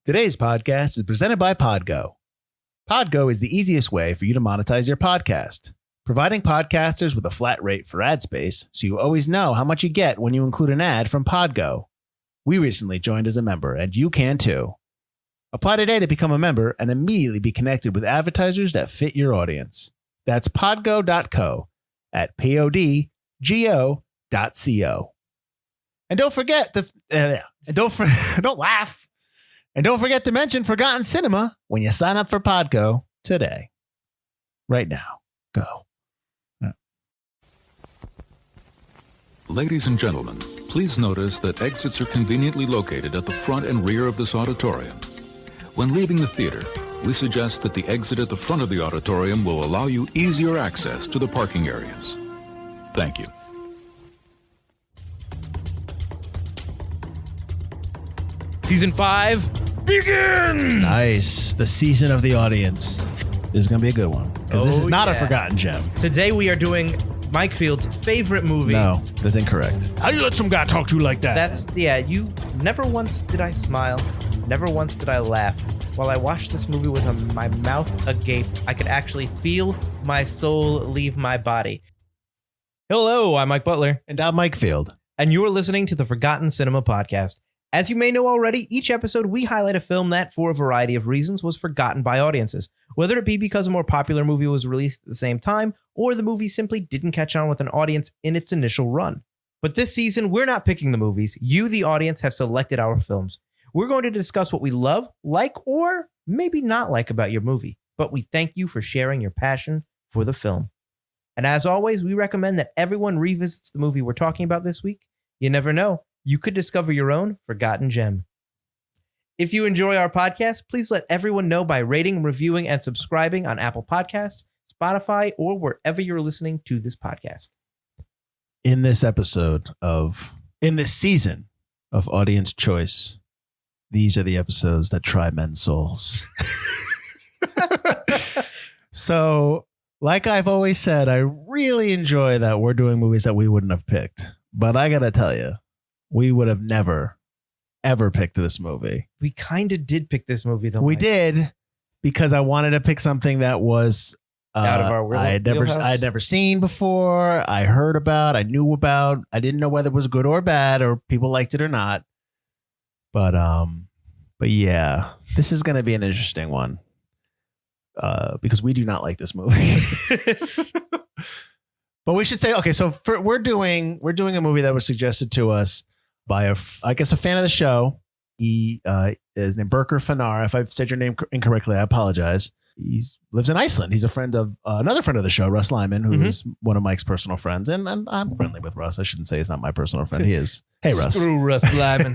Today's podcast is presented by Podgo. Podgo is the easiest way for you to monetize your podcast, providing podcasters with a flat rate for ad space so you always know how much you get when you include an ad from Podgo. We recently joined as a member, and you can too. Apply today to become a member and immediately be connected with advertisers that fit your audience. That's podgo.co at podgo.co. And don't forget don't laugh. And don't forget to mention Forgotten Cinema when you sign up for Podgo today. Right now. Go. Ladies and gentlemen, please notice that exits are conveniently located at the front and rear of this auditorium. When leaving the theater, we suggest that the exit at the front of the auditorium will allow you easier access to the parking areas. Thank you. Season 5 begins! Nice. The season of the audience. This is going to be a good one. Because this is not a forgotten gem. Today we are doing Mike Field's favorite movie. No, that's incorrect. How do you let some guy talk to you like that? You never once did I smile. Never once did I laugh. While I watched this movie with my mouth agape, I could actually feel my soul leave my body. Hello, I'm Mike Butler. And I'm Mike Field. And you're listening to the Forgotten Cinema Podcast. As you may know already, each episode we highlight a film that, for a variety of reasons, was forgotten by audiences. Whether it be because a more popular movie was released at the same time, or the movie simply didn't catch on with an audience in its initial run. But this season, we're not picking the movies. You, the audience, have selected our films. We're going to discuss what we love, like, or maybe not like about your movie. But we thank you for sharing your passion for the film. And as always, we recommend that everyone revisits the movie we're talking about this week. You never know. You could discover your own forgotten gem. If you enjoy our podcast, please let everyone know by rating, reviewing, and subscribing on Apple Podcasts, Spotify, or wherever you're listening to this podcast. In this season of Audience Choice, these are the episodes that try men's souls. So, like I've always said, I really enjoy that we're doing movies that we wouldn't have picked. But I got to tell you, we would have never, ever picked this movie. We kind of did pick this movie, though. We did, because I wanted to pick something that was out of our I had never seen before. I heard about, I knew about. I didn't know whether it was good or bad, or people liked it or not. But yeah, this is going to be an interesting one because we do not like this movie. But we should say, okay, so we're doing a movie that was suggested to us by a fan of the show. He is named Birkir Fannar. If I've said your name incorrectly, I apologize. He lives in Iceland. He's a friend of another friend of the show, Russ Lyman, who is one of Mike's personal friends. And I'm friendly with Russ. I shouldn't say he's not my personal friend. He is. Hey, Russ. Screw Russ Lyman.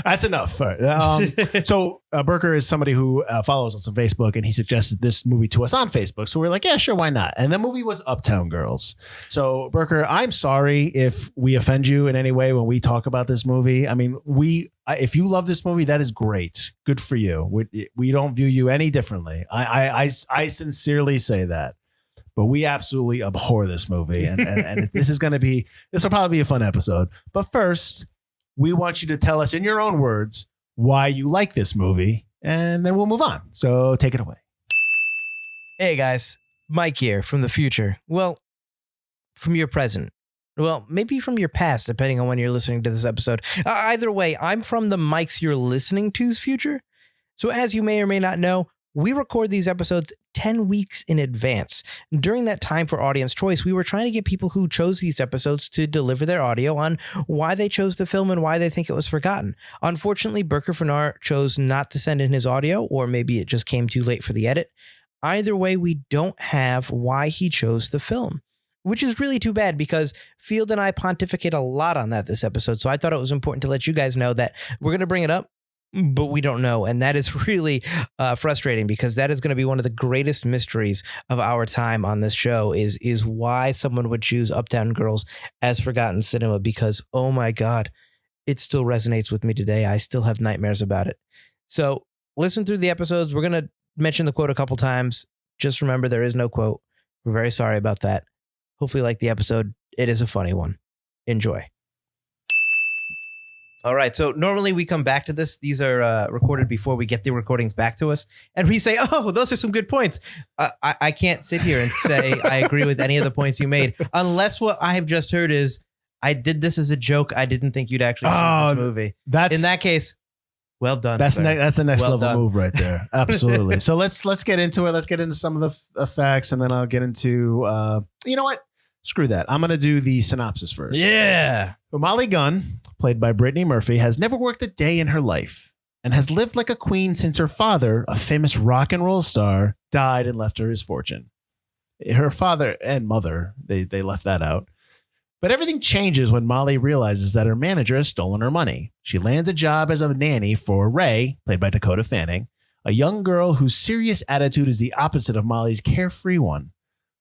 That's enough. All right. So Birkir is somebody who follows us on Facebook, and he suggested this movie to us on Facebook. So we're like, yeah, sure, why not? And the movie was Uptown Girls. So Birkir, I'm sorry if we offend you in any way when we talk about this movie. I mean, if you love this movie, that is great. Good for you. We don't view you any differently. I sincerely say that. But we absolutely abhor this movie. And this will probably be a fun episode. But first, we want you to tell us in your own words why you like this movie. And then we'll move on. So take it away. Hey, guys. Mike here from the future. Well, from your present. Well, maybe from your past, depending on when you're listening to this episode. Either way, I'm from the Mikes you're listening to's future. So as you may or may not know, we record these episodes 10 weeks in advance. During that time for audience choice, we were trying to get people who chose these episodes to deliver their audio on why they chose the film and why they think it was forgotten. Unfortunately, Birkir Fannar chose not to send in his audio, or maybe it just came too late for the edit. Either way, we don't have why he chose the film, which is really too bad because Field and I pontificate a lot on that this episode. So I thought it was important to let you guys know that we're going to bring it up, but we don't know. And that is really frustrating because that is going to be one of the greatest mysteries of our time on this show is why someone would choose Uptown Girls as forgotten cinema, because, oh my God, it still resonates with me today. I still have nightmares about it. So listen through the episodes. We're going to mention the quote a couple times. Just remember, there is no quote. We're very sorry about that. Hopefully you like the episode. It is a funny one. Enjoy. All right. So normally we come back to this. These are recorded before we get the recordings back to us. And we say, oh, those are some good points. I can't sit here and say I agree with any of the points you made, unless what I have just heard is I did this as a joke. I didn't think you'd actually see this movie. In that case, well done. That's the next Well level done. move right there. Absolutely. So let's get into it. Let's get into some of the facts, and then I'll get into you know what? Screw that. I'm gonna do the synopsis first. Yeah. So Molly Gunn, played by Brittany Murphy, has never worked a day in her life and has lived like a queen since her father, a famous rock and roll star, died and left her his fortune. Her father and mother, they left that out. But everything changes when Molly realizes that her manager has stolen her money. She lands a job as a nanny for Ray, played by Dakota Fanning, a young girl whose serious attitude is the opposite of Molly's carefree one.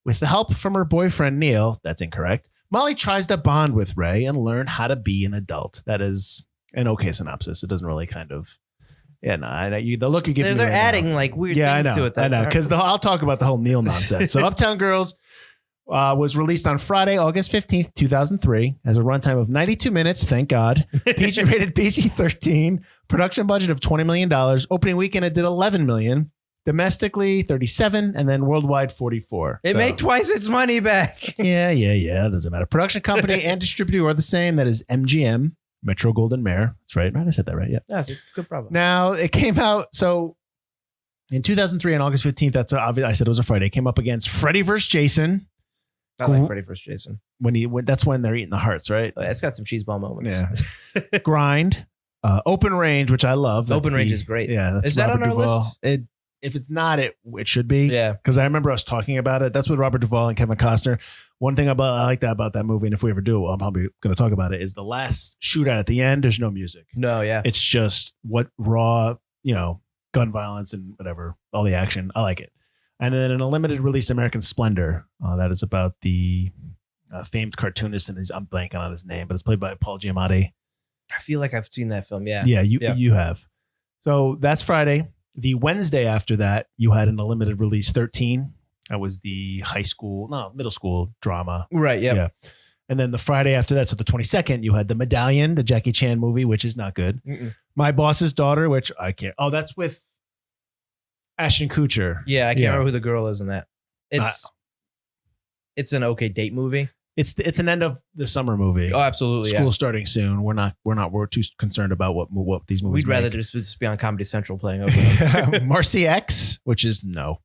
With the help from her boyfriend, Neil, that's incorrect, Molly tries to bond with Ray and learn how to be an adult. That is an okay synopsis. It doesn't really kind of... Yeah, no, I know the look you give me. They're right adding now. like weird Yeah, things to it. I know, because I'll talk about the whole Neil nonsense. So Uptown Girls was released on Friday, August 15th, 2003, has a runtime of 92 minutes, thank God. Rated PG-13, production budget of $20 million. Opening weekend, it did $11 million. Domestically, 37, and then worldwide, 44. It made twice its money back. Yeah. It doesn't matter. Production company and distributor are the same. That is MGM, Metro Goldwyn Mayer. That's right. I said that right. Yeah. Yeah, good problem. Now, it came out, so in 2003 on August 15th, that's obvious. I said it was a Friday. It came up against Freddy vs. Jason. I like Freddy vs. Jason. That's when they're eating the hearts, right? It's got some cheeseball moments. Yeah. Grind. Open Range, which I love. Open Range is great. Yeah. That's is that Robert on our Duvall. list? If it's not, it should be. Yeah. Because I remember us talking about it. That's with Robert Duvall and Kevin Costner. One thing I like about that movie, and if we ever do, I'm probably going to talk about it, is the last shootout at the end. There's no music. No, yeah. It's just what raw, gun violence and whatever, all the action. I like it. And then in a limited release, American Splendor, that is about the famed cartoonist, and I'm blanking on his name, but it's played by Paul Giamatti. I feel like I've seen that film. Yeah. Yeah, you have. So that's Friday. The Wednesday after that, you had in a limited release 13. That was the middle school drama. Right. Yep. Yeah. And then the Friday after that, so the 22nd, you had The Medallion, the Jackie Chan movie, which is not good. Mm-mm. My Boss's Daughter, which I can't. Oh, that's with Ashton Kutcher. Yeah, I can't remember who the girl is in that. It's an okay date movie. It's an end of the summer movie. Oh, absolutely. School starting soon. We're too concerned about what these movies. We'd rather make. just be on Comedy Central playing over. Marcy X, which is no.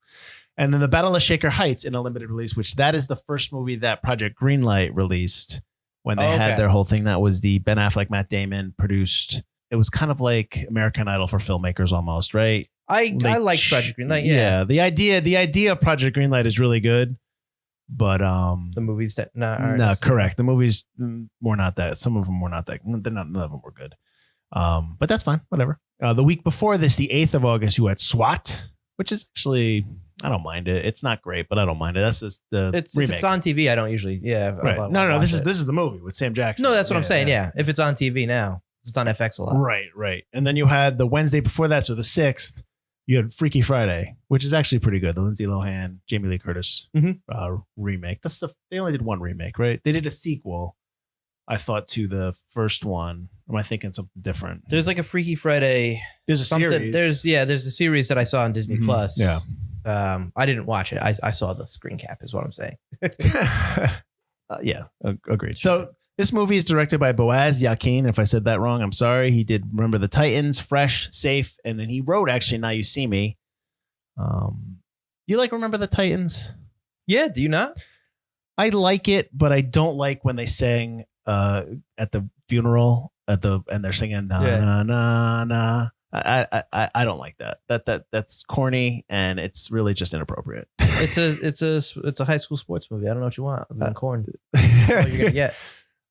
And then The Battle of Shaker Heights in a limited release, which that is the first movie that Project Greenlight released when they had their whole thing. That was the Ben Affleck, Matt Damon produced. It was kind of like American Idol for filmmakers almost, right? I like Project Greenlight. Yeah. The idea of Project Greenlight is really good. But the movies that correct. The movies were not that. Some of them were not that. None of them were good. But that's fine. Whatever. The week before this, the 8th of August, you had SWAT, which is actually, I don't mind it. It's not great, but I don't mind it. That's just the remake. If it's on TV, I don't usually. Yeah. Right. No. This is the movie with Sam Jackson. No, that's what I'm saying. Yeah. If it's on TV now, it's on FX a lot. Right. And then you had the Wednesday before that, so the 6th. You had Freaky Friday, which is actually pretty good. The Lindsay Lohan, Jamie Lee Curtis remake. They only did one remake, right? They did a sequel, I thought, to the first one. Or am I thinking something different? There's like a Freaky Friday. There's a series. There's a series that I saw on Disney Plus. Yeah. I didn't watch it. I saw the screen cap, is what I'm saying. Yeah, agreed. So this movie is directed by Boaz Yakin. If I said that wrong, I'm sorry. He did Remember the Titans, Fresh, Safe, and then he wrote actually Now You See Me. You like Remember the Titans? Yeah, do you not? I like it, but I don't like when they sang at the funeral and they're singing na na na. I don't like that. That's corny and it's really just inappropriate. It's a high school sports movie. I don't know what you want other than corn. That's what you're gonna get.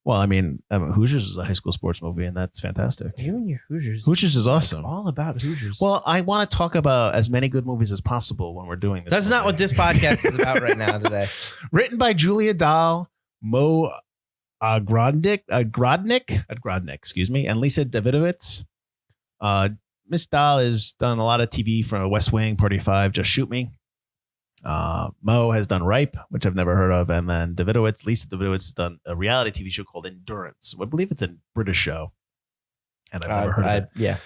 Well, I mean, Hoosiers is a high school sports movie, and that's fantastic. You and your Hoosiers. Hoosiers is awesome. All about Hoosiers. Well, I want to talk about as many good movies as possible when we're doing this. That's movie. not what this podcast is about right now today. Written by Julia Dahl, Mo Agrodnik, excuse me, and Lisa Davidovitz. Miss Dahl has done a lot of TV from West Wing, Party 5, Just Shoot Me. Mo has done Ripe, which I've never heard of, and then Lisa Davidovitz has done a reality TV show called Endurance. I believe it's a British show. and I've never heard of it. Yeah.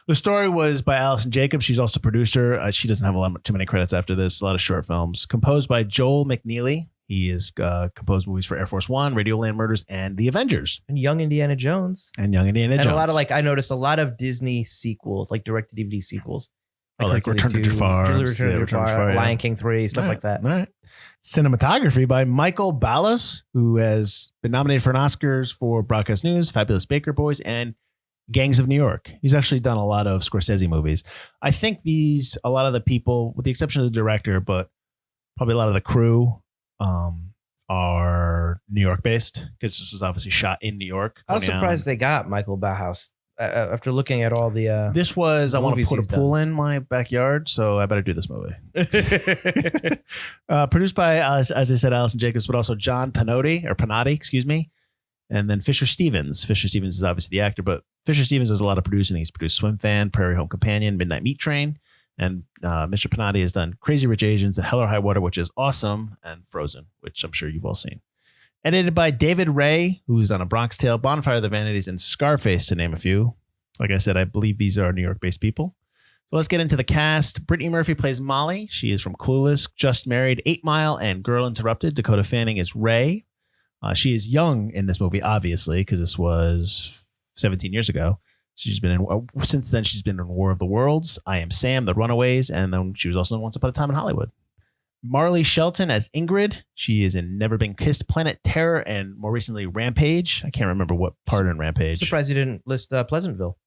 The story was by Allison Jacobs. She's also producer. She doesn't have too many credits after this. A lot of short films. Composed by Joel McNeely. He has composed movies for Air Force One, Radioland Murders, and The Avengers. And Young Indiana Jones. And a lot of I noticed a lot of Disney sequels, like direct-to-DVD sequels. Like Return to Jafar. Return to Jafar, Lion King 3, stuff like that. All right. Cinematography by Michael Ballos, who has been nominated for an Oscars for Broadcast News, Fabulous Baker Boys, and Gangs of New York. He's actually done a lot of Scorsese movies. I think a lot of the people, with the exception of the director, but probably a lot of the crew, are New York based because this was obviously shot in New York. I was surprised they got Michael Bauhaus after looking at all the. I want to put a pool in my backyard, so I better do this movie. Produced by, as I said, Allison Jacobs, but also John Pinotti, excuse me. And then Fisher Stevens. Fisher Stevens is obviously the actor, but Fisher Stevens does a lot of producing. He's produced Swim Fan, Prairie Home Companion, Midnight Meat Train. And Mr. Pinotti has done Crazy Rich Asians and Hell or High Water, which is awesome, and Frozen, which I'm sure you've all seen. Edited by David Ray, who's done A Bronx Tale, Bonfire of the Vanities, and Scarface, to name a few. Like I said, I believe these are New York-based people. So let's get into the cast. Brittany Murphy plays Molly. She is from Clueless, Just Married, 8 Mile, and Girl Interrupted. Dakota Fanning is Ray. She is young in this movie, obviously, because this was 17 years ago. Since then, she's been in War of the Worlds, I Am Sam, The Runaways, and then she was also in Once Upon a Time in Hollywood. Marley Shelton as Ingrid. She is in Never Been Kissed, Planet Terror, and more recently Rampage. I can't remember what part in Rampage. Surprised you didn't list Pleasantville.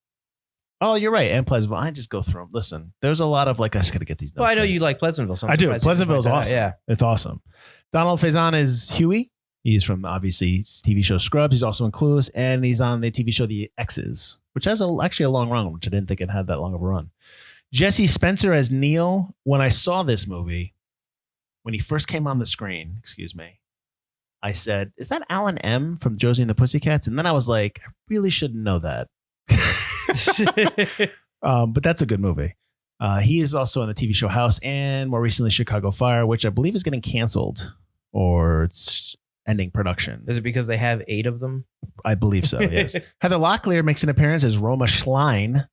Oh, you're right. And Pleasantville. I just go through them. Listen, there's a lot of I just got to get these notes. Well, I know you like Pleasantville. So I do. Pleasantville is awesome. Yeah. It's awesome. Donald Faison is Huey. He's from, obviously, TV show Scrubs. He's also in Clueless, and he's on the TV show The X's, which has actually a long run, which I didn't think it had that long of a run. Jesse Spencer as Neil. When I saw this movie, when he first came on the screen, I said, is that Alan M. from Josie and the Pussycats? And then I was like, I really shouldn't know that. But that's a good movie. He is also on the TV show House and more recently Chicago Fire, which I believe is getting canceled or it's ending production. Is it because they have 8 of them? I believe so, yes. Heather Locklear makes an appearance as Roma Schlein.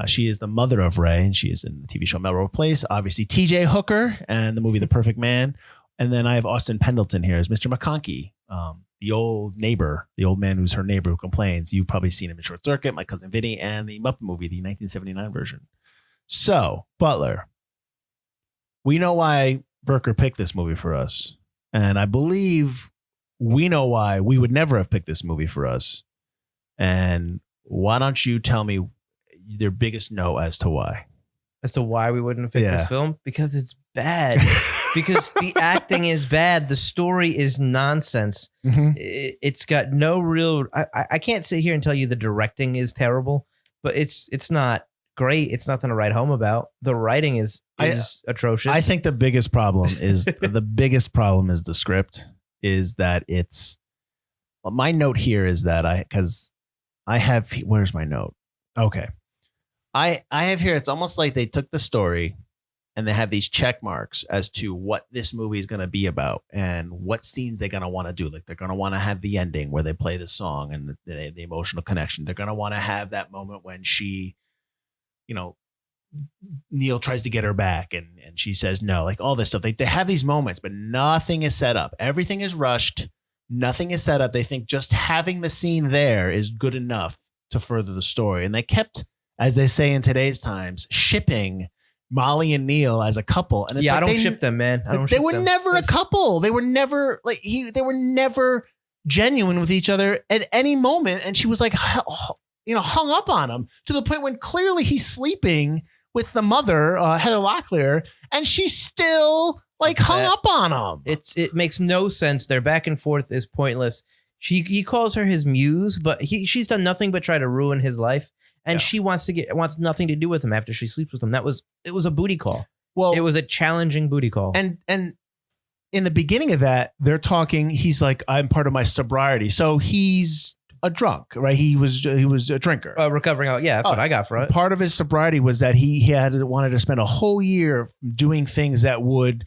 She is the mother of Ray, and she is in the TV show Melrose Place. Obviously, TJ Hooker and the movie The Perfect Man. And then I have Austin Pendleton here as Mr. McConkey, the old neighbor, the old man who's her neighbor who complains. You've probably seen him in Short Circuit, My Cousin Vinny, and the Muppet movie, the 1979 version. So, Butler, we know why Birkir picked this movie for us. And I believe we know why we would never have picked this movie for us. And why don't you tell me their biggest no as to why? As to why we wouldn't have picked this film? Because it's bad. Because the acting is bad. The story is nonsense. Mm-hmm. It's got no real... I can't sit here and tell you the directing is terrible, but it's not great. It's nothing to write home about. The writing is atrocious. I think the biggest problem is the script. Is that it's my note here is that where's my note? Okay. I have here, it's almost like they took the story and they have these check marks as to what this movie is going to be about and what scenes they're going to want to do. Like they're going to want to have the ending where they play the song and the emotional connection. They're going to want to have that moment when she, Neil tries to get her back and she says no, like all this stuff. They have these moments, but nothing is set up. Everything is rushed. Nothing is set up. They think just having the scene there is good enough to further the story. And they kept, as they say in today's times, shipping Molly and Neil as a couple. And it's I don't ship them, man. They were never a couple. They were never they were never genuine with each other at any moment. And she was like, hung up on him to the point when clearly he's sleeping with the mother, Heather Locklear, and she's still hung up on him. It makes no sense. Their back and forth is pointless. He calls her his muse, but she's done nothing but try to ruin his life, and she wants nothing to do with him after she sleeps with him. It was a booty call. Well, it was a challenging booty call. And in the beginning of that, they're talking. He's like, I'm part of my sobriety, so he's a drunk, right? He was a drinker, recovering out. Yeah, that's what I got for it. Part of his sobriety was that he wanted to spend a whole year doing things that would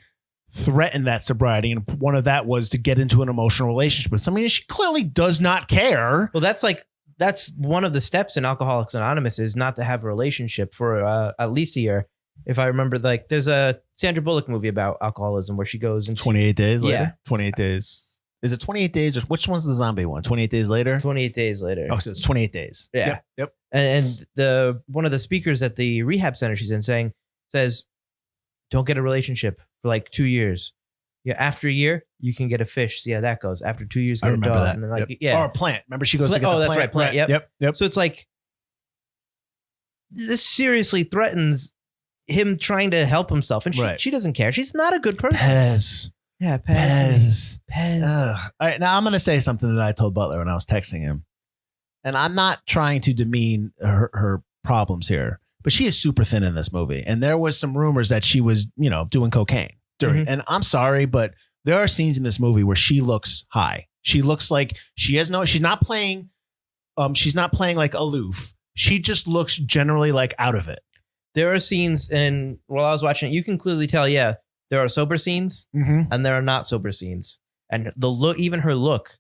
threaten that sobriety, and one of that was to get into an emotional relationship with somebody. She clearly does not care. Well, that's like that's one of the steps in Alcoholics Anonymous is not to have a relationship for at least a year. If I remember, like there's a Sandra Bullock movie about alcoholism where she goes into 28 days later. Yeah. 28 days. Is it 28 days? Or which one's the zombie one? 28 days later. 28 days later. Oh, so it's 28 days. Yeah. Yep. And the one of the speakers at the rehab center she's in says, don't get a relationship for like 2 years. Yeah, after a year, you can get a fish. See how that goes. After 2 years, I get a remember dog. that. And then like, Or a plant. Remember, she goes to get the that's plant. right, plant. Yep. So it's like this seriously threatens him trying to help himself, and she doesn't care. She's not a good person. Pez. Yeah, Pez. All right, now I'm going to say something that I told Butler when I was texting him, and I'm not trying to demean her problems here, but she is super thin in this movie, and there was some rumors that she was, doing cocaine during. And I'm sorry, but there are scenes in this movie where she looks high. She looks like she's not playing like aloof. She just looks generally like out of it. There are scenes, and while I was watching it, you can clearly tell, there are sober scenes and there are not sober scenes. And the look, even her look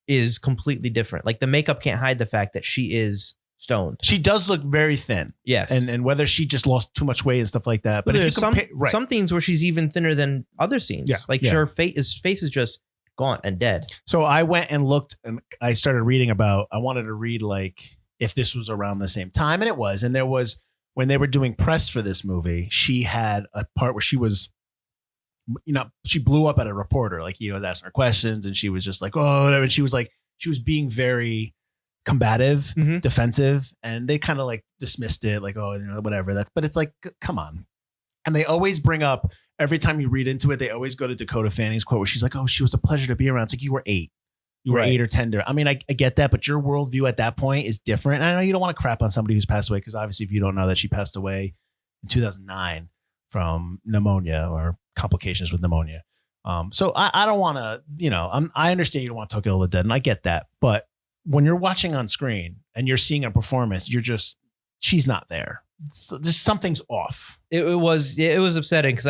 is completely different. Like the makeup can't hide the fact that she is stoned. She does look very thin. Yes. And whether she just lost too much weight and stuff like that. But there's some scenes where she's even thinner than other scenes. Yeah. Her face is just gaunt and dead. So I went and looked, and I started reading I wanted to read like if this was around the same time, and it was. And there was, when they were doing press for this movie, she had a part where she was, she blew up at a reporter. Like he was asking her questions, and she was just like, oh, whatever. And she was being very combative, defensive, and they kind of like dismissed it, like, oh, whatever. But it's like, come on. And they always bring up, every time you read into it, they always go to Dakota Fanning's quote where she's like, oh, she was a pleasure to be around. It's like, you were 8. You were 8 or 10. I mean, I get that, but your worldview at that point is different. And I know you don't want to crap on somebody who's passed away, because obviously if you don't know that she passed away in 2009 from pneumonia or complications with pneumonia. So I don't want to, I understand you don't want to talk ill of the dead, and I get that. But when you're watching on screen and you're seeing a performance, she's not there. Just something's off. It was upsetting, because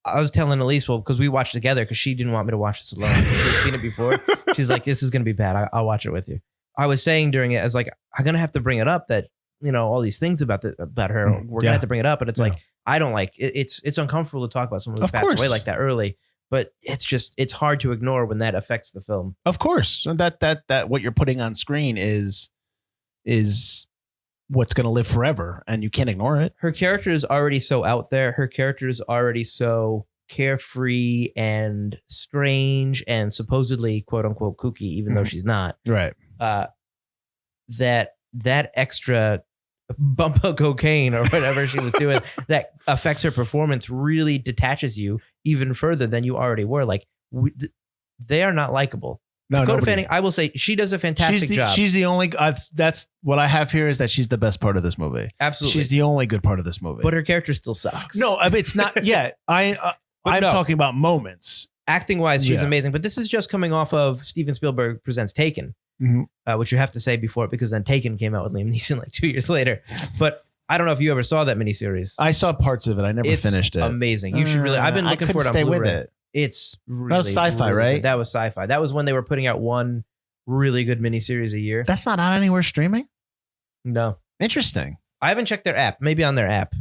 I was telling Elise, because we watched together, because she didn't want me to watch this alone. She'd seen it before. She's like, this is going to be bad. I'll watch it with you. I was saying during it, I was like, I'm going to have to bring it up that, all these things about her, we're going to have to bring it up. And it's like, I don't like it. It's uncomfortable to talk about someone who's passed away like that early, but it's hard to ignore when that affects the film. Of course. And that what you're putting on screen is what's going to live forever, and you can't ignore it. Her character is already so out there. Her character is already so carefree and strange and supposedly quote unquote kooky, even though she's not. Right. That extra bump of cocaine or whatever she was doing that affects her performance really detaches you even further than you already were. Like they are not likable. No, Dakota Fanning, I will say, she does a fantastic job. She's the only. That's what I have here, is that she's the best part of this movie. Absolutely, she's the only good part of this movie. But her character still sucks. No, it's not. Yeah, I'm talking about moments. Acting wise, she's amazing. But this is just coming off of Steven Spielberg Presents Taken, which you have to say before it, because then Taken came out with Liam Neeson like 2 years later. But I don't know if you ever saw that miniseries. I saw parts of it. I never finished it. Amazing. You should really. I've been looking for it on Blu-ray. With it. It's really, that was sci-fi, really right? Good. That was sci-fi. That was when they were putting out one really good miniseries a year. That's not out anywhere streaming? No. Interesting. I haven't checked their app. Maybe on their app.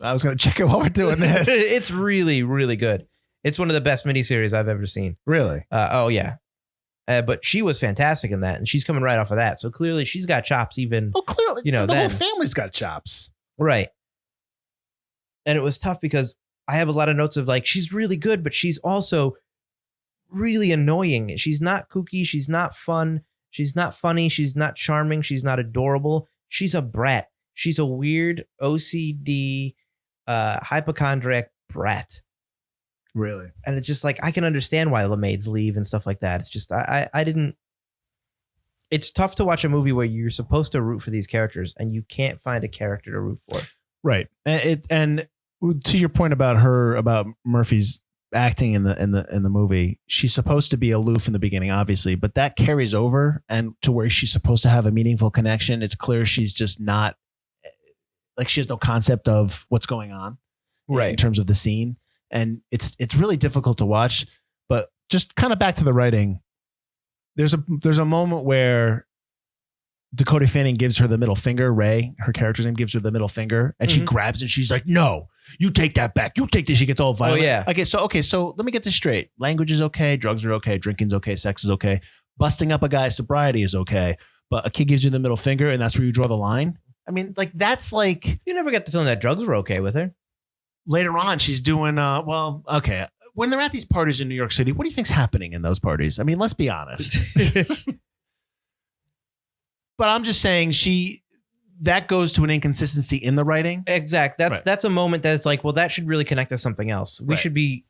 I was going to check it while we're doing this. It's really, really good. It's one of the best miniseries I've ever seen. Really? Oh, yeah. But she was fantastic in that, and she's coming right off of that. So clearly she's got chops even. Oh, clearly. The whole family's got chops. Right. And it was tough because I have a lot of notes of like, she's really good, but she's also really annoying. She's not kooky. She's not fun. She's not funny. She's not charming. She's not adorable. She's a brat. She's a weird OCD, hypochondriac brat. Really? And it's just like, I can understand why the maids leave and stuff like that. It's just, I didn't, it's tough to watch a movie where you're supposed to root for these characters and you can't find a character to root for. Right. And to your point about Murphy's acting in the movie, she's supposed to be aloof in the beginning, obviously, but that carries over and to where she's supposed to have a meaningful connection. It's clear she's just not, like, she has no concept of what's going on, right, in terms of the scene. And it's really difficult to watch. But just kind of back to the writing, there's a moment where Dakota Fanning gives her the middle finger. Ray, her character's name, gives her the middle finger, and she grabs and she's like, "No, you take that back. You take this." She gets all violent. Oh, yeah. Okay, so let me get this straight. Language is okay. Drugs are okay. Drinking's okay. Sex is okay. Busting up a guy's sobriety is okay. But a kid gives you the middle finger, and that's where you draw the line. I mean, like, that's like... You never got the feeling that drugs were okay with her. Later on, she's doing, okay. When they're at these parties in New York City, what do you think's happening in those parties? I mean, let's be honest. But I'm just saying that goes to an inconsistency in the writing. Exactly. That's a moment that's like, well, that should really connect to something else. We should be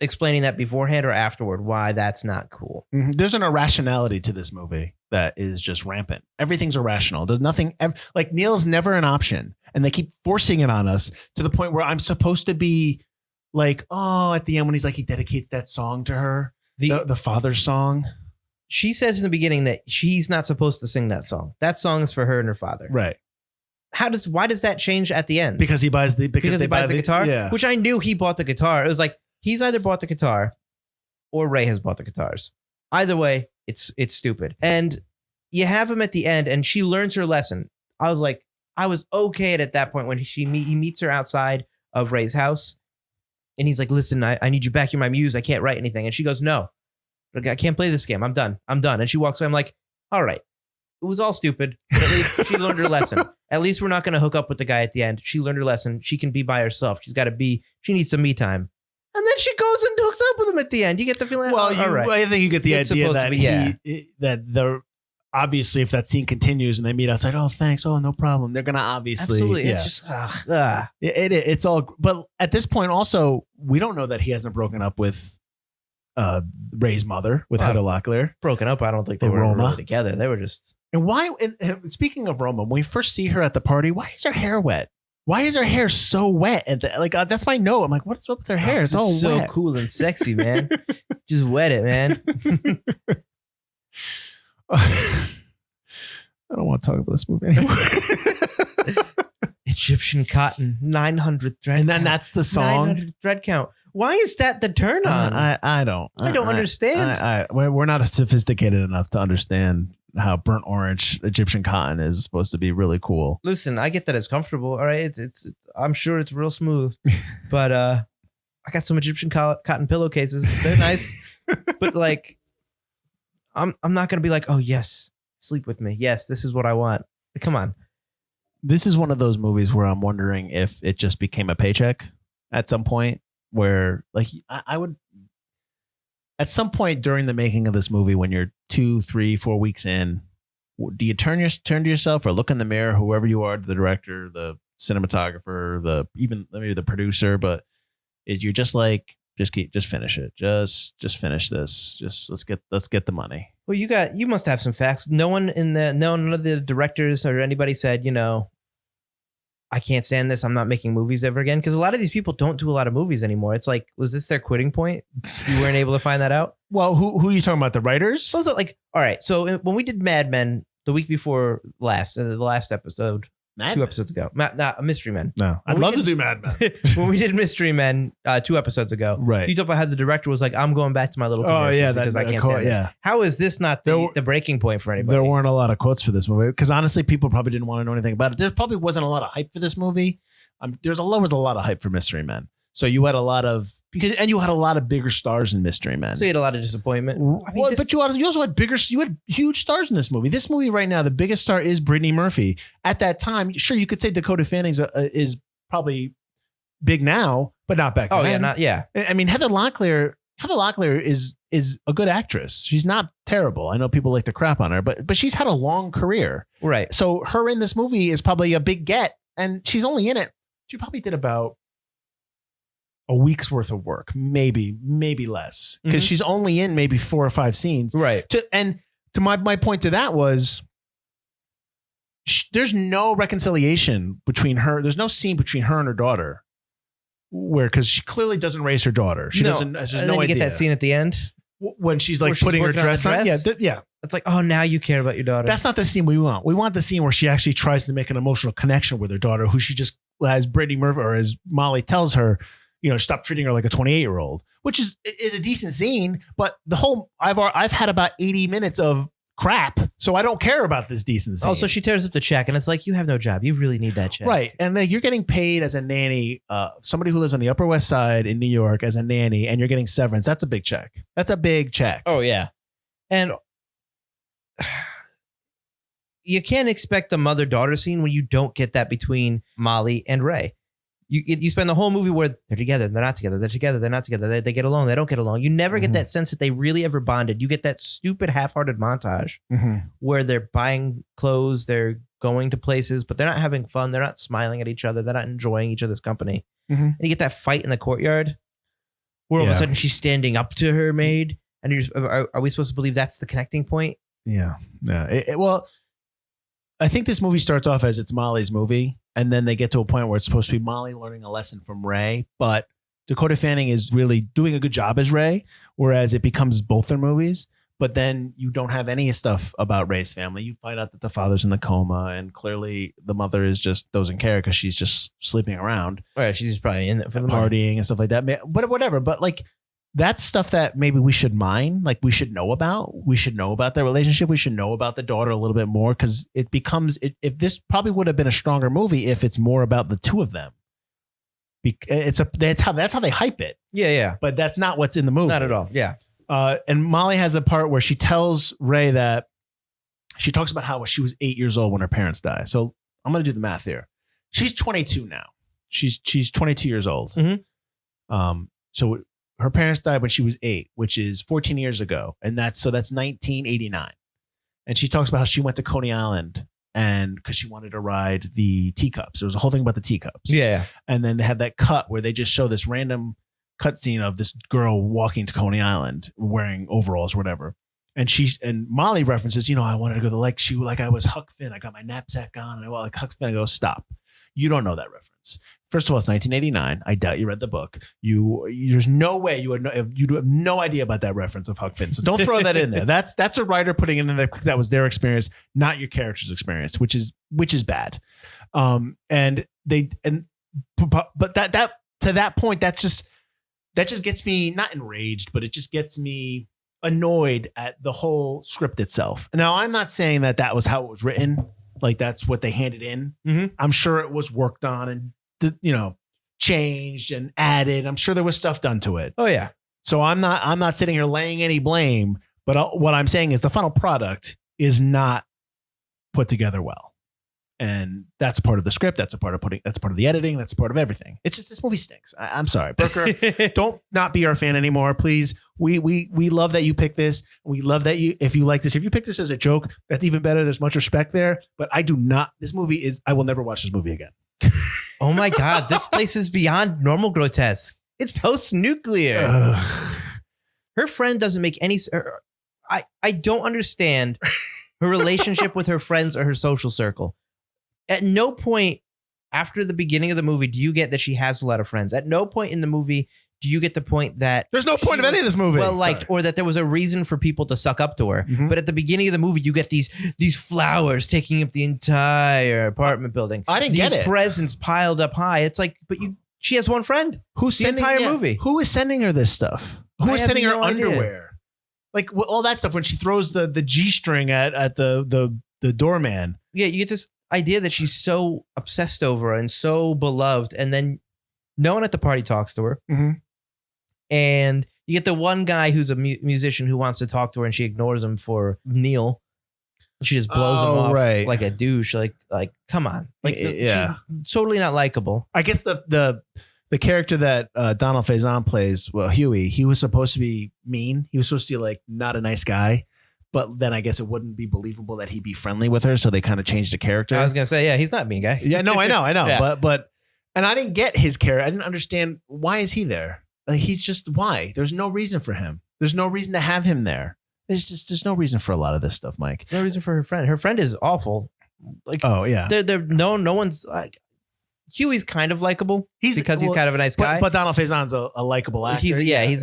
explaining that beforehand or afterward why that's not cool. Mm-hmm. There's an irrationality to this movie that is just rampant. Everything's irrational. There's nothing like Neil's never an option, and they keep forcing it on us to the point where I'm supposed to be like, oh, at the end when he's like, he dedicates that song to her, the father's song. She says in the beginning that she's not supposed to sing that song. That song is for her and her father. Right. Why does that change at the end? Because he buys the guitar, yeah. Which I knew he bought the guitar. It was like he's either bought the guitar or Ray has bought the guitars. Either way, it's stupid. And you have him at the end, and she learns her lesson. I was okay at that point when he meets her outside of Ray's house, and he's like, "Listen, I need you back. You're my muse. I can't write anything." And she goes, "No, I can't play this game. I'm done. And she walks away. I'm like, all right. It was all stupid, but at least she learned her lesson. At least we're not going to hook up with the guy at the end. She learned her lesson. She can be by herself. She needs some me time. And then she goes and hooks up with him at the end. You get the feeling? Well, right. I think you get the idea that obviously if that scene continues and they meet outside, oh, thanks. Oh, no problem. They're going to obviously. Absolutely. Yeah. It's just, It's all, but at this point also, we don't know that he hasn't broken up with Ray's mother, with Heather Locklear. Broken up. I don't think they were really together. They were just. And why, and speaking of Roma, when we first see her at the party, why is her hair wet? Why is her hair so wet? And that's my note. I'm like, what's up with her hair? It's all so wet. Cool and sexy, man. Just wet it, man. I don't want to talk about this movie anymore. Egyptian cotton, 900 thread. And then that's the song. 900 thread count. Why is that the turn on? I don't understand. We're not sophisticated enough to understand how burnt orange Egyptian cotton is supposed to be really cool. Listen, I get that it's comfortable. All right. It's I'm sure it's real smooth, but I got some Egyptian cotton pillowcases. They're nice, but like, I'm not going to be like, oh yes, sleep with me. Yes. This is what I want. Come on. This is one of those movies where I'm wondering if it just became a paycheck at some point, where like I would at some point during the making of this movie, when you're 2, 3, 4 weeks in, do you turn to yourself or look in the mirror, whoever you are, the director, the cinematographer, even maybe the producer, but you're just like, just finish it. Just finish this. Just let's get the money. Well, you must have some facts. None of the directors or anybody said, I can't stand this. I'm not making movies ever again. Because a lot of these people don't do a lot of movies anymore. It's like, was this their quitting point? You weren't able to find that out? Well, who are you talking about? The writers? Also, like, all right. So when we did Mad Men the week before the last episode, 2 episodes ago, Mystery Men. No, I'd love to do Mad Men. When we did Mystery Men 2 episodes ago, right? You talked about how the director was like, "I'm going back to my little commercials because I can't stand this." How is this not the breaking point for anybody? There weren't a lot of quotes for this movie because honestly, people probably didn't want to know anything about it. There probably wasn't a lot of hype for this movie. There was a lot of hype for Mystery Men. So you had a lot of bigger stars in Mystery Men. So you had a lot of disappointment. But you also had huge stars in this movie. This movie right now, the biggest star is Brittany Murphy. At that time, sure, you could say Dakota Fanning is probably big now, but not back then. I mean, Heather Locklear is a good actress. She's not terrible. I know people like to crap on her, but she's had a long career. Right. So her in this movie is probably a big get, and she's only in it. She probably did about a week's worth of work, maybe less, because she's only in maybe 4 or 5 scenes. Right. To my point to that was, there's no reconciliation between her. There's no scene between her and her daughter because she clearly doesn't raise her daughter. She doesn't. There's and no then you idea. get that scene at the end when she's like putting her dress on. Yeah. It's like, oh, now you care about your daughter. That's not the scene we want. We want the scene where she actually tries to make an emotional connection with her daughter, who she just, as Brittany Murphy or as Molly tells her, stop treating her like a 28-year-old, which is a decent scene. But the whole, I've had about 80 minutes of crap So I don't care about this decency. Oh, so she tears up the check, and it's like, you have no job. You really need that check. Right. And then you're getting paid as a nanny, somebody who lives on the Upper West Side in New York as a nanny, and you're getting severance. That's a big check. That's a big check. Oh, yeah. And you can't expect the mother-daughter scene when you don't get that between Molly and Ray. You spend the whole movie where they're together, they're not together, they're together, they're not together, they get along, they don't get along. You never get that sense that they really ever bonded. You get that stupid half-hearted montage where they're buying clothes, they're going to places, but they're not having fun, they're not smiling at each other, they're not enjoying each other's company. And you get that fight in the courtyard where all of a sudden she's standing up to her maid, and are we supposed to believe that's the connecting point? Yeah. Well, I think this movie starts off as it's Molly's movie, and then they get to a point where it's supposed to be Molly learning a lesson from Ray, but Dakota Fanning is really doing a good job as Ray, whereas it becomes both their movies. But then you don't have any stuff about Ray's family. You find out that the father's in the coma, and clearly the mother is just doesn't care because she's just sleeping around. Right, she's probably in it for the partying and stuff like that. But whatever. But like, that's stuff that maybe we should mind. Like, we should know about. We should know about their relationship. We should know about the daughter a little bit more, because it becomes. If this probably would have been a stronger movie if it's more about the two of them. That's how they hype it. Yeah. But that's not what's in the movie. Not at all. Yeah. And Molly has a part where she tells Ray that she talks about how she was 8 years old when her parents died. So I'm going to do the math here. She's 22 now. She's 22 years old. So her parents died when she was 8, which is 14 years ago. And that's 1989. And she talks about how she went to Coney Island and because she wanted to ride the teacups. There was a whole thing about the teacups. Yeah. And then they have that cut where they just show this random cutscene of this girl walking to Coney Island wearing overalls or whatever. And Molly references, I wanted to go to the lake. She I was Huck Finn. I got my knapsack on and I like Huck Finn. I go, stop. You don't know that reference. First of all, it's 1989. I doubt you read the book. There's no way you have no idea about that reference of Huck Finn. So don't throw that in there. That's a writer putting it in there. That was their experience, not your character's experience, which is bad. But that to that point, that just gets me not enraged, but it just gets me annoyed at the whole script itself. Now, I'm not saying that was how it was written. Like that's what they handed in. I'm sure it was worked on and changed and added. I'm sure there was stuff done to it. Oh yeah. So I'm not sitting here laying any blame, but what I'm saying is the final product is not put together well. And that's part of the script. That's part of the editing. That's part of everything. It's just, this movie stinks. I'm sorry, Birkir. Don't not be our fan anymore, please. We love that you picked this. We love that if you like this, if you pick this as a joke, that's even better. There's much respect there. But I do not. This movie is. I will never watch this movie again. Oh my God, this place is beyond normal grotesque. It's post-nuclear. Her friend doesn't make any. I don't understand her relationship with her friends or her social circle. At no point after the beginning of the movie do you get that she has a lot of friends. At no point in the movie do you get the point that there's no point of any of this movie. Well liked, or that there was a reason for people to suck up to her. But at the beginning of the movie, you get these flowers taking up the entire apartment building. I didn't get it. These presents piled up high. It's like, but she has one friend. Who's the entire movie? Who is sending her this stuff? Who is sending her underwear? Like all that stuff when she throws the G-string at the doorman. Yeah, you get this idea that she's so obsessed over and so beloved, and then no one at the party talks to her. And you get the one guy who's a musician who wants to talk to her, and she ignores him for Neil. She just blows him off like a douche. Like come on, she's totally not likable. I guess the character that Donald Faison plays, well, Huey, he was supposed to be mean. He was supposed to be not a nice guy. But then I guess it wouldn't be believable that he'd be friendly with her, so they kind of changed the character. I was gonna say, yeah, he's not a mean guy. Yeah, no, I know. Yeah. But and I didn't get his character. I didn't understand why is he there. He's just why. There's no reason for him. There's no reason to have him there. There's no reason for a lot of this stuff, Mike. There's no reason for her friend. Her friend is awful. Oh yeah. No one's like. Huey's kind of likable. He's kind of a nice guy. But Donald Faison's a likable actor. He's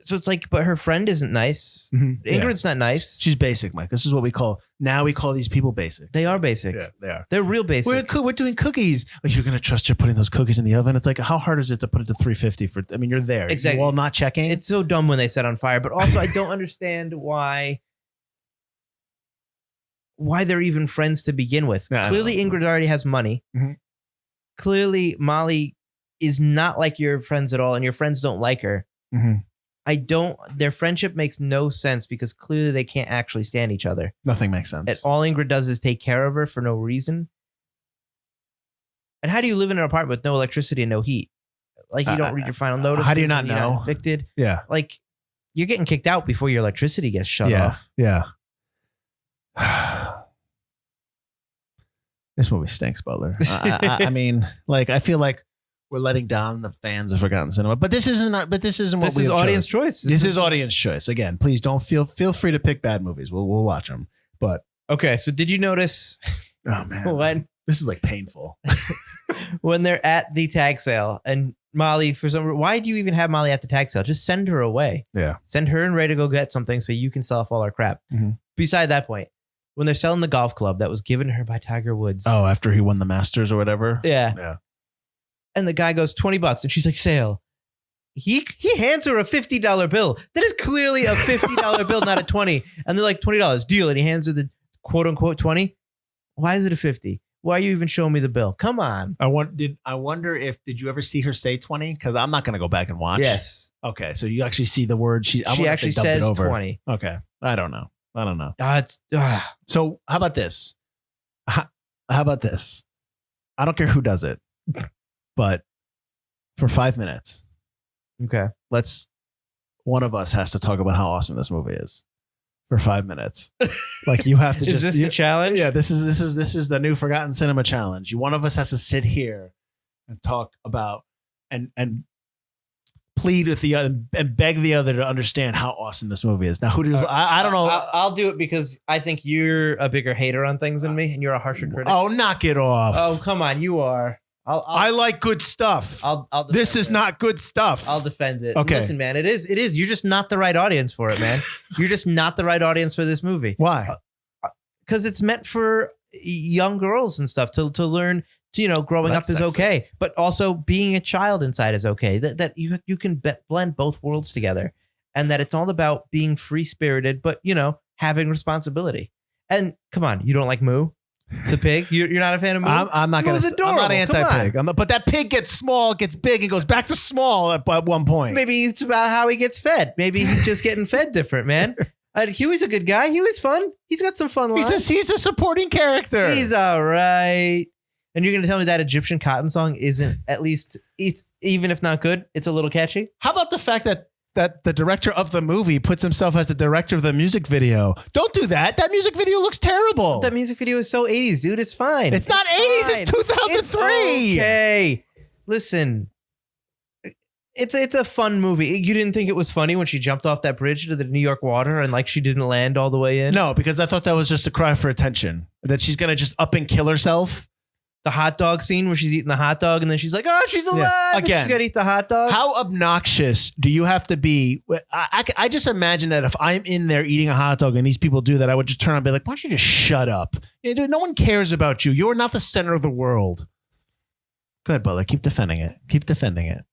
So it's like, but her friend isn't nice. Ingrid's not nice. She's basic, Mike. This is what we call these people basic. They are basic. Yeah, they are. They're real basic. We're doing cookies. Like, you're going to trust her putting those cookies in the oven? It's like, how hard is it to put it to 350 for? I mean, you're there. Exactly. You all not checking. It's so dumb when they set on fire. But also, I don't understand why why they're even friends to begin with. Yeah, Clearly, Ingrid already has money. Mm-hmm. Clearly, Molly is not like your friends at all, and your friends don't like her. Mm-hmm. Their friendship makes no sense because clearly they can't actually stand each other. Nothing makes sense. And all Ingrid does is take care of her for no reason. And how do you live in an apartment with no electricity and no heat? Like, you don't read your final notice. How do you not you're know? Evicted. Yeah. Like, you're getting kicked out before your electricity gets shut Yeah. off. Yeah. This movie stinks, Butler. I mean, like, I feel like we're letting down the fans of Forgotten Cinema, but this isn't what This we is have audience chosen. choice. This is audience choice. Again, please don't feel free to pick bad movies. We'll watch them. But Okay, so did you notice oh man, when this is like painful. when they're at the tag sale and Molly, for some reason, why do you even have Molly at the tag sale? Just send her away. Yeah. Send her and Ray to go get something so you can sell off all our crap. Mm-hmm. Beside that point, when they're selling the golf club that was given to her by Tiger Woods. Oh, after he won the Masters or whatever. Yeah. Yeah. And the guy goes $20 and she's like, sale. He hands her a $50 bill. That is clearly a $50 bill, not a 20. And they're like, $20 deal. And he hands her the quote unquote 20. Why is it a 50? Why are you even showing me the bill? Come on. I wonder if did you ever see her say 20? Because I'm not going to go back and watch. Yes. Okay, so you actually see the word. She actually says 20. Okay, I don't know. It's So how about this? How about this? I don't care who does it, but for 5 minutes, okay. one of us has to talk about how awesome this movie is. For 5 minutes, like you have to. Is this the challenge? Yeah, this is the new Forgotten Cinema challenge. One of us has to sit here and talk about and plead with the other and beg the other to understand how awesome this movie is. Now, I don't know. I'll do it because I think you're a bigger hater on things than me, and you're a harsher critic. Oh, knock it off! Oh, come on, you are. I like good stuff. I'll this is it. not good stuff. I'll defend it. Okay. Listen, man, it is. You're just not the right audience for it, man. You're just not the right audience for this movie. Why? Because it's meant for young girls and stuff to learn. Growing up is sexist. okay, but also being a child inside is okay. That you can blend both worlds together, and that it's all about being free spirited, but having responsibility. And come on, you don't like Moo? The pig? You're not a fan of Moo? I'm not going to. I'm not anti-pig. But that pig gets small, gets big, and goes back to small at one point. Maybe it's about how he gets fed. Maybe he's just getting fed different, man. Huey's a good guy. Huey's fun. He's got some fun lines. He's a supporting character. He's all right. And you're going to tell me that Egyptian cotton song isn't, at least, it's even if not good, it's a little catchy? How about the fact that the director of the movie puts himself as the director of the music video? Don't do that. That music video looks terrible. That music video is so 80s, dude. It's fine. It's not 80s. It's 2003. It's okay. Listen, it's a fun movie. You didn't think it was funny when she jumped off that bridge into the New York water and she didn't land all the way in? No, because I thought that was just a cry for attention. That she's going to just up and kill herself. The hot dog scene where she's eating the hot dog and then she's like, oh, she's alive. Yeah. Again, she's got to eat the hot dog. How obnoxious do you have to be? I just imagine that if I'm in there eating a hot dog and these people do that, I would just turn and be like, why don't you just shut up? Dude, no one cares about you. You're not the center of the world. Go ahead, Butler. Keep defending it.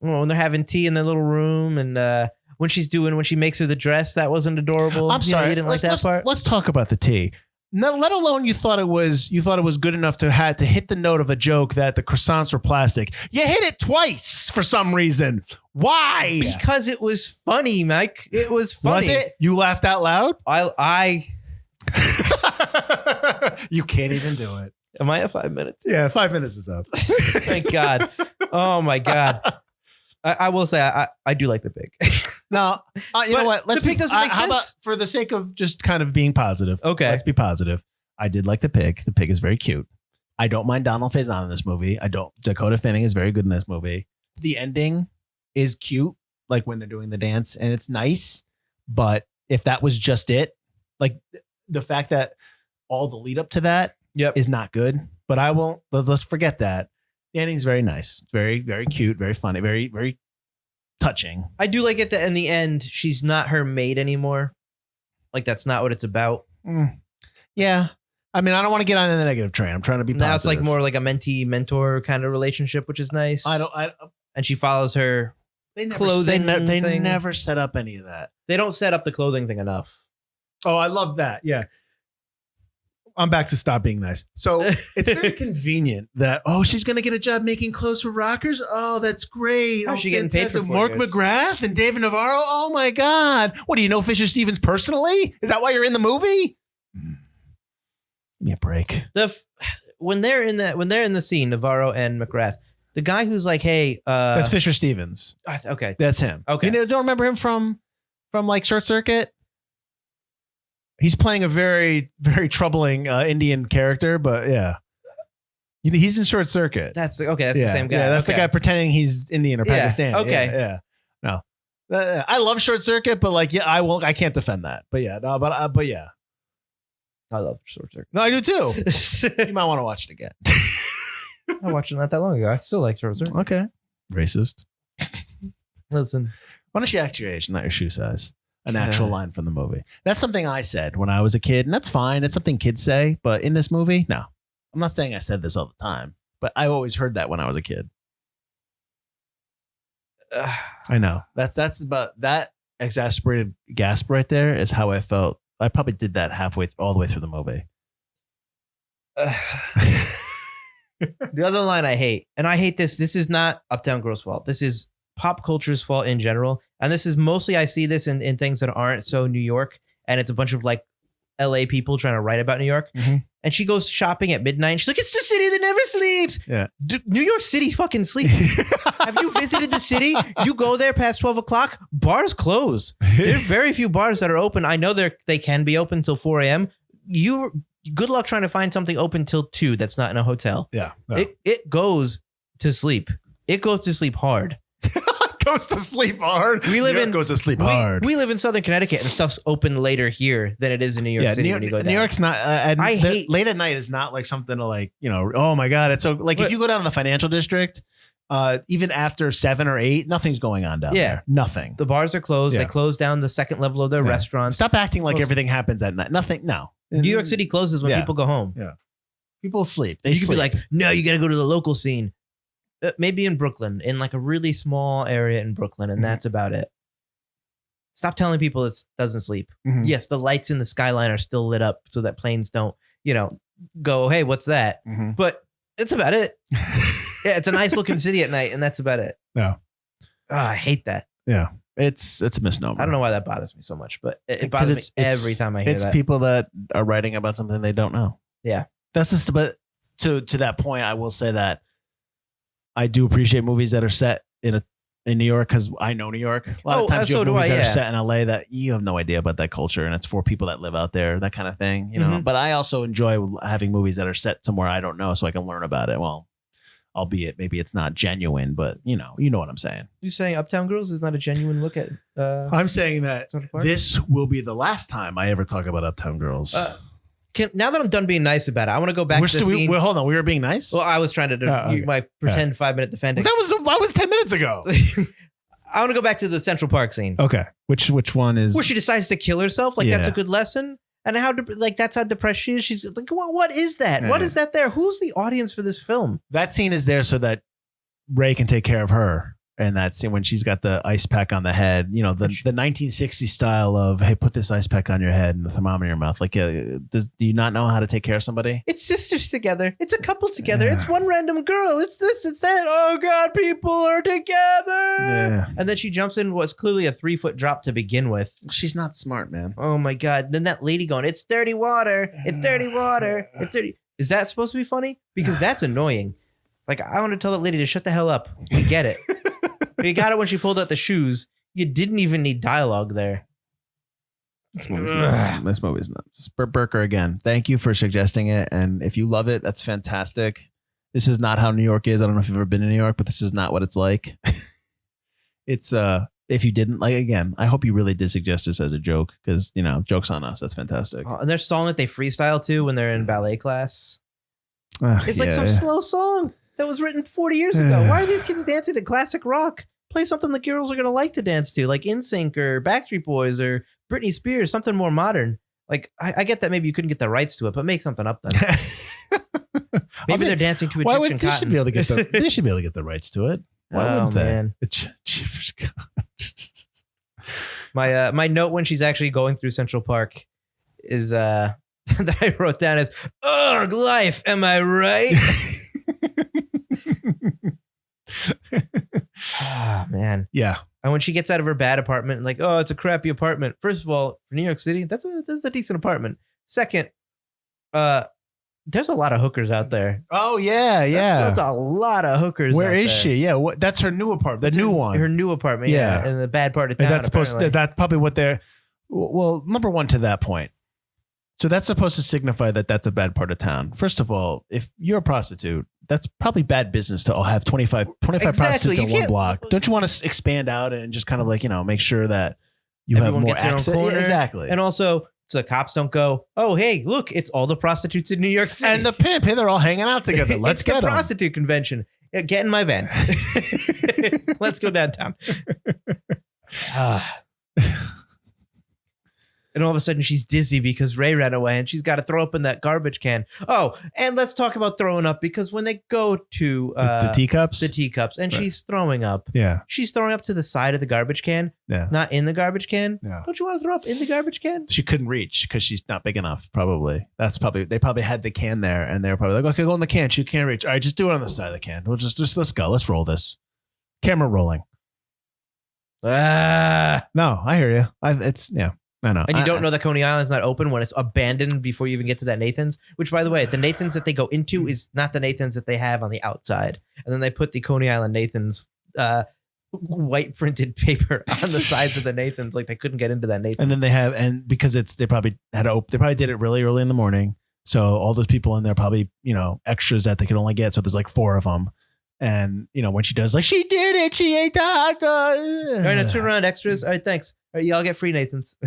Well, when they're having tea in their little room and when she makes her the dress, that wasn't adorable. I'm sorry. You didn't like that part? Let's talk about the tea. No, let alone you thought it was good enough to hit the note of a joke that the croissants were plastic. You hit it twice for some reason. Why? Because it was funny, Mike. It was funny. Was it? You laughed out loud? I You can't even do it. Am I at 5 minutes? Yeah, 5 minutes is up. Thank God. Oh my God. I will say I do like the pig. No, you know what? The pig doesn't make sense. How about, for the sake of just kind of being positive? Okay, let's be positive. I did like the pig. The pig is very cute. I don't mind Donald Faison in this movie. Dakota Fanning is very good in this movie. The ending is cute, like when they're doing the dance, and it's nice. But if that was just it, like the fact that all the lead up to that is not good. But I won't. Let's forget that. The ending's very nice. It's very, very cute, very funny, very, very touching. I do like it that in the end, she's not her maid anymore. Like, that's not what it's about. Yeah. I mean, I don't want to get on the negative train. I'm trying to be positive. Now it's like more like a mentee-mentor kind of relationship, which is nice. And she follows her clothing They thing. never set up any of that. They don't set up the clothing thing enough. Oh, I love that. Yeah. I'm back to stop being nice. So it's very convenient that, she's going to get a job making clothes for rockers. Oh, that's great. How's she getting paid for 4 Mark years? McGrath and David Navarro. Oh my God. What, do you know Fisher Stevens personally? Is that why you're in the movie? Give me a break. When they're in the scene, Navarro and McGrath, the guy who's like, hey, that's Fisher Stevens. Okay. That's him. Okay. You don't remember him from like Short Circuit? He's playing a very, very troubling Indian character, but yeah. He's in Short Circuit. That's the same guy. Yeah, that's the guy pretending he's Indian or Pakistani. Okay. Yeah. No. I love Short Circuit, but like, I can't defend that. But yeah, no, but yeah. I love Short Circuit. No, I do too. You might want to watch it again. I watched it not that long ago. I still like Short Circuit. Okay. Racist. Listen. Why don't you act your age, not your shoe size? An actual line from the movie. That's something I said when I was a kid, and that's fine. It's something kids say, but in this movie, no. I'm not saying I said this all the time, but I always heard that when I was a kid. I know. That's about that exasperated gasp right there is how I felt. I probably did that all the way through the movie. The other line I hate, and I hate this. This is not Uptown Girls' fault. This is pop culture's fault in general. And this is mostly, I see this in things that aren't so New York. And it's a bunch of like LA people trying to write about New York. Mm-hmm. And she goes shopping at midnight. And she's like, it's the city that never sleeps. Yeah. New York City fucking sleeps. Have you visited the city? You go there past 12 o'clock, bars close. There are very few bars that are open. I know they can be open till 4 a.m. Good luck trying to find something open till 2 that's not in a hotel. Yeah. No. It goes to sleep. It goes to sleep hard. Goes to sleep hard. Goes to sleep hard. We live in Southern Connecticut, and stuff's open later here than it is in New York City. When you go down. New York's not. I hate late at night is not like something to like. Oh my God, it's so like if you go down to the financial district, even after 7 or 8, nothing's going on down there. Nothing. The bars are closed. Yeah. They close down the second level of their restaurants. Stop acting like everything happens at night. Nothing. No. New York City closes when people go home. Yeah. People sleep. You could be like, no, you got to go to the local scene. Maybe in Brooklyn, in like a really small area in Brooklyn, and that's about it. Stop telling people it doesn't sleep. Mm-hmm. Yes, the lights in the skyline are still lit up so that planes don't, go, hey, what's that? Mm-hmm. But it's about it. Yeah, it's a nice looking city at night, and that's about it. Yeah. I hate that. Yeah. It's a misnomer. I don't know why that bothers me so much, but it bothers me every time I hear that. It's people that are writing about something they don't know. Yeah. That's just, but to that point, I will say that I do appreciate movies that are set in New York because I know New York. A lot of times you have movies that are set in LA that you have no idea about that culture, and it's for people that live out there, that kind of thing, Mm-hmm. But I also enjoy having movies that are set somewhere I don't know, so I can learn about it. Well, albeit maybe it's not genuine, but you know what I'm saying. You saying Uptown Girls is not a genuine look at? I'm saying that this will be the last time I ever talk about Uptown Girls. Now that I'm done being nice about it, I want to go back to the scene. Hold on, we were being nice? Well, I was trying to do my pretend 5-minute defending. That was 10 minutes ago. I want to go back to the Central Park scene. Okay. Which one is? Where she decides to kill herself. Like, that's a good lesson. And that's how depressed she is. She's like, what is that? Yeah. What is that there? Who's the audience for this film? That scene is there so that Ray can take care of her. And that scene when she's got the ice pack on the head, the 1960s style of, hey, put this ice pack on your head and the thermometer in your mouth. Like, do you not know how to take care of somebody? It's sisters together. It's a couple together. Yeah. It's one random girl. It's this, it's that. Oh, God, people are together. Yeah. And then she jumps in what's clearly a 3-foot drop to begin with. She's not smart, man. Oh, my God. Then that lady going, it's dirty water. It's dirty water. It's dirty. Is that supposed to be funny? Because that's annoying. Like, I want to tell that lady to shut the hell up. We get it. You got it when she pulled out the shoes. You didn't even need dialogue there. This movie's not. Just Birkir again. Thank you for suggesting it. And if you love it, that's fantastic. This is not how New York is. I don't know if you've ever been to New York, but this is not what it's like. It's if you didn't like, again, I hope you really did suggest this as a joke because, joke's on us. That's fantastic. And their song that they freestyle to when they're in ballet class. It's like some slow song that was written 40 years ago. Why are these kids dancing to classic rock? Play something the girls are going to like to dance to, like NSYNC or Backstreet Boys or Britney Spears, something more modern. Like, I get that maybe you couldn't get the rights to it, but make something up then. Maybe they're dancing to Egyptian cotton. They should be able to get the rights to it. Why wouldn't they? Man. My note when she's actually going through Central Park is that I wrote down as, "Ugh, life, am I right?" Ah, man. Yeah. And when she gets out of her bad apartment, like, oh, it's a crappy apartment. First of all, for New York City, that's a decent apartment. Second, there's a lot of hookers out there. Oh, yeah, yeah. That's a lot of hookers. Where is there. she? Yeah, that's her new apartment. That's The new one. Her new apartment, yeah. In the bad part of town. Is that supposed apparently. to, that's probably what they're, well, number one, to that point. So that's supposed to signify that that's a bad part of town. First of all, if you're a prostitute, that's probably bad business to all have 25 Exactly. prostitutes in You one can't- block. Don't you want to expand out and just kind of like, make sure that you Everyone have more gets their own access? corner. Yeah, exactly. And also, so the cops don't go, oh, hey, look, it's all the prostitutes in New York City. And the pimp, hey, they're all hanging out together. Let's it's get the them. prostitute convention. Get in my van. Let's go downtown. And all of a sudden she's dizzy because Ray ran away and she's got to throw up in that garbage can. Oh, and let's talk about throwing up, because when they go to the teacups? the teacups and Right. she's throwing up. Yeah. She's throwing up to the side of the garbage can, Yeah. not in the garbage can. Yeah. Don't you want to throw up in the garbage can? She couldn't reach because she's not big enough, probably. They probably had the can there and they were probably like, okay, go in the can. She can't reach. All right, just do it on the side of the can. We'll just let's go. Let's roll this. Camera rolling. No, I hear you. I know. And you don't know that Coney Island's not open when it's abandoned before you even get to that Nathan's, which, by the way, the Nathan's that they go into is not the Nathan's that they have on the outside. And then they put the Coney Island Nathan's white printed paper on the sides of the Nathan's, like they couldn't get into that Nathan's. And then they have, and because they probably did it really early in the morning. So all those people in there probably, extras that they could only get. So there's like 4 of them. And, when she does, like, she did it. She ate the hot dog. All right, now turn around, extras. All right, thanks. All right, y'all get free Nathan's.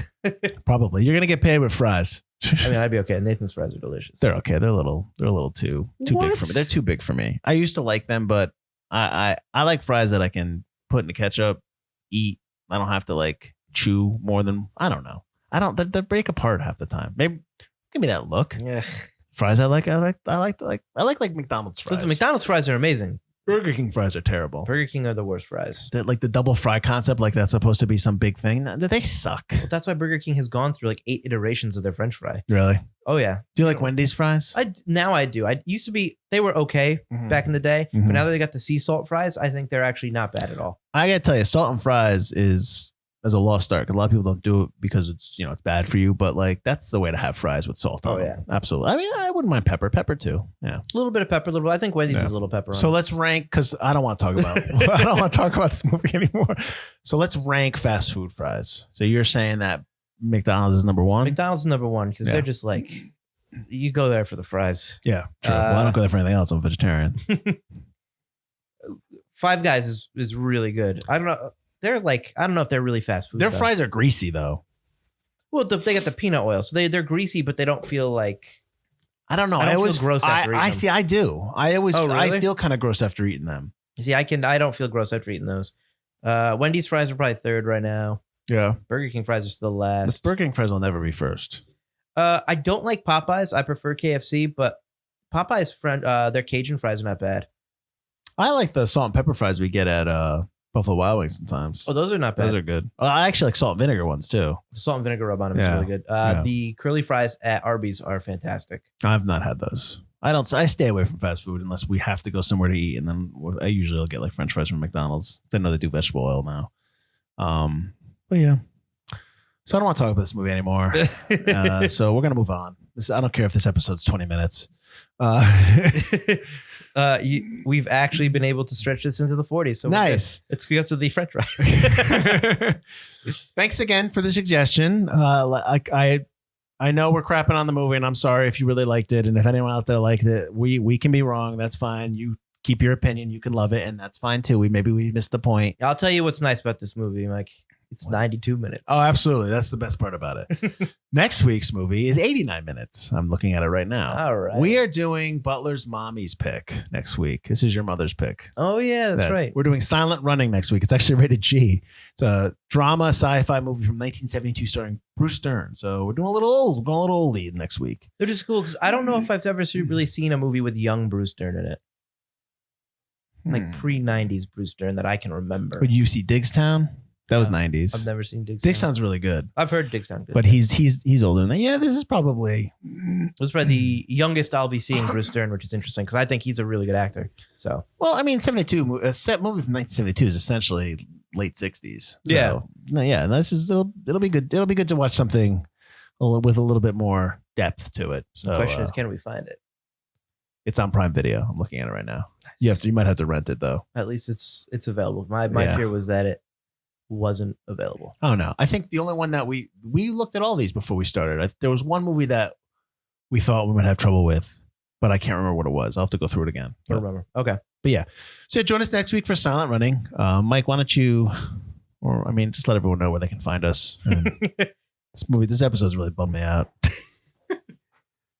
Probably. You're going to get paid with fries. I mean, I'd be okay. Nathan's fries are delicious. They're okay. They're a little too big for me. They're too big for me. I used to like them, but I like fries that I can put in the ketchup, eat. I don't have to like chew more than, I don't know. They break apart half the time. Maybe give me that look. Yeah. Fries I like McDonald's fries. Listen, McDonald's fries are amazing. Burger King fries are terrible. Burger King are the worst fries. They're like the double fry concept, like that's supposed to be some big thing. They suck. Well, that's why Burger King has gone through like 8 iterations of their French fry. Really? Oh yeah. Do you like Wendy's fries? Now I do. I used to be, they were okay back in the day, Mhm. but now that they got the sea salt fries, I think they're actually not bad at all. I gotta tell you, salt and fries is a lost art. 'Cause a lot of people don't do it because it's it's bad for you. But like that's the way to have fries with salt on. Oh, yeah. them. Absolutely. I mean, I wouldn't mind pepper too. Yeah. A little bit of pepper, I think Wendy's is a little pepper on So it. let's rank, because I don't want to talk about I don't want to talk about this movie anymore. So let's rank fast food fries. So you're saying that McDonald's is number 1? McDonald's is number 1 because Yeah. they're just like, you go there for the fries. Yeah, true. Well, I don't go there for anything else. I'm a vegetarian. Five Guys is really good. I don't know. They're like, I don't know if they're really fast food. Their though. fries are greasy though. Well, they got the peanut oil, so they're greasy, but they don't feel like. I don't know. I don't feel always gross after eating I them. see. I do. I always. Oh, really? I feel kind of gross after eating them. See, I don't feel gross after eating those. Wendy's fries are probably 3rd right now. Yeah. Burger King fries are still The last. Burger King fries will never be first. I don't like Popeyes. I prefer KFC, but Popeyes their Cajun fries are not bad. I like the salt and pepper fries we get at Buffalo Wild Wings sometimes. Oh, those are not bad. Those are good. I actually like salt and vinegar ones too. The salt and vinegar rub on them Yeah. is really good. Yeah. The curly fries at Arby's are fantastic. I've not had those. I stay away from fast food unless we have to go somewhere to eat, and then I usually will get like French fries from McDonald's. I know they do vegetable oil now. But yeah. So I don't want to talk about this movie anymore. So we're gonna move on. I don't care if this episode's 20 minutes. We've actually been able to stretch this into the 40s. So we're Nice. good. It's because of the French fries. Thanks again for the suggestion. I know we're crapping on the movie, and I'm sorry if you really liked it. And if anyone out there liked it, we can be wrong. That's fine. You keep your opinion. You can love it, and that's fine too. Maybe we missed the point. I'll tell you what's nice about this movie, Mike. It's 92 minutes. Oh, absolutely. That's the best part about it. Next week's movie is 89 minutes. I'm looking at it right now. All right. We are doing Butler's mommy's pick next week. This is your mother's pick. Oh, yeah, that's right. We're doing Silent Running next week. It's actually rated G. It's a drama sci-fi movie from 1972 starring Bruce Dern. So we're doing a little old. We're going a little old lead next week. They're just cool because I don't know if I've ever really seen a movie with young Bruce Dern in it. Like pre-90s Bruce Dern that I can remember. Would you see Diggstown? That was 90s. I've never seen Digstown. Digstown's really good. I've heard Digstown good. But he's older than that. Yeah, this is probably... This is probably the youngest I'll be seeing Bruce Dern, which is interesting because I think he's a really good actor. So, well, I mean, 72, a set movie from 1972 is essentially late 60s. So, yeah. It'll be good. It'll be good to watch something with a little bit more depth to it. So the question is, can we find it? It's on Prime Video. I'm looking at it right now. Nice. You might have to rent it though. At least it's available. My fear was that it wasn't available. Oh no. I think the only one that we looked at all these before we started. There was one movie that we thought we might have trouble with, but I can't remember what it was. I'll have to go through it again. I remember. Okay. But yeah. So join us next week for Silent Running. Mike, why don't you, just let everyone know where they can find us. This episode's really bummed me out.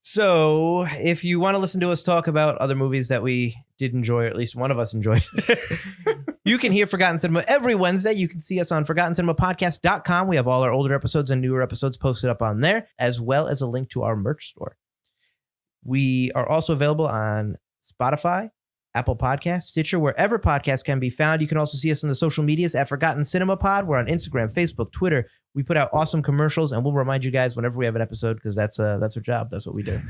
So if you want to listen to us talk about other movies that we did enjoy, or at least one of us enjoyed, you can hear Forgotten Cinema every Wednesday. You can see us on ForgottenCinemaPodcast.com. We have all our older episodes and newer episodes posted up on there, as well as a link to our merch store. We are also available on Spotify, Apple Podcasts, Stitcher, wherever podcasts can be found. You can also see us on the social medias at Forgotten Cinema Pod. We're on Instagram, Facebook, Twitter. We put out awesome commercials, and we'll remind you guys whenever we have an episode because that's our job. That's what we do.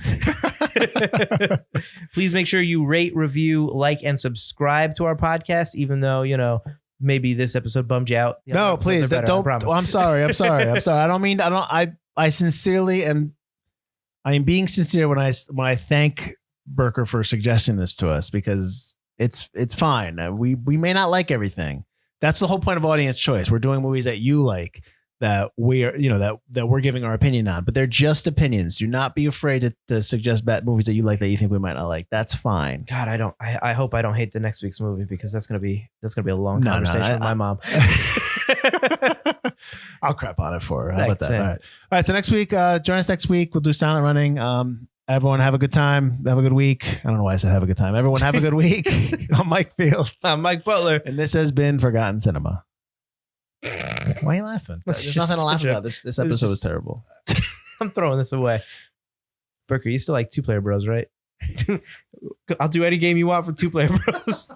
Please make sure you rate, review, like, and subscribe to our podcast, even though, maybe this episode bummed you out. No, please don't. I'm sorry. I sincerely am. I am being sincere when I thank Birkir for suggesting this to us because it's fine. We may not like everything. That's the whole point of audience choice. We're doing movies that you like, that we are, that we're giving our opinion on, but they're just opinions. Do not be afraid to suggest bad movies that you like that you think we might not like. That's fine. God, I hope I don't hate the next week's movie because that's gonna be a long conversation with my mom. I'll crap on it for her. How about that? All right. So next week, join us next week. We'll do Silent Running. Everyone have a good time. Have a good week. I don't know why I said have a good time. Everyone have a good week. I'm Mike Fields. I'm Mike Butler. And this has been Forgotten Cinema. Why are you laughing? There's nothing to laugh about. This episode was terrible. I'm throwing this away. Birkir, you still like Two Player Bros, right? I'll do any game you want for Two Player Bros.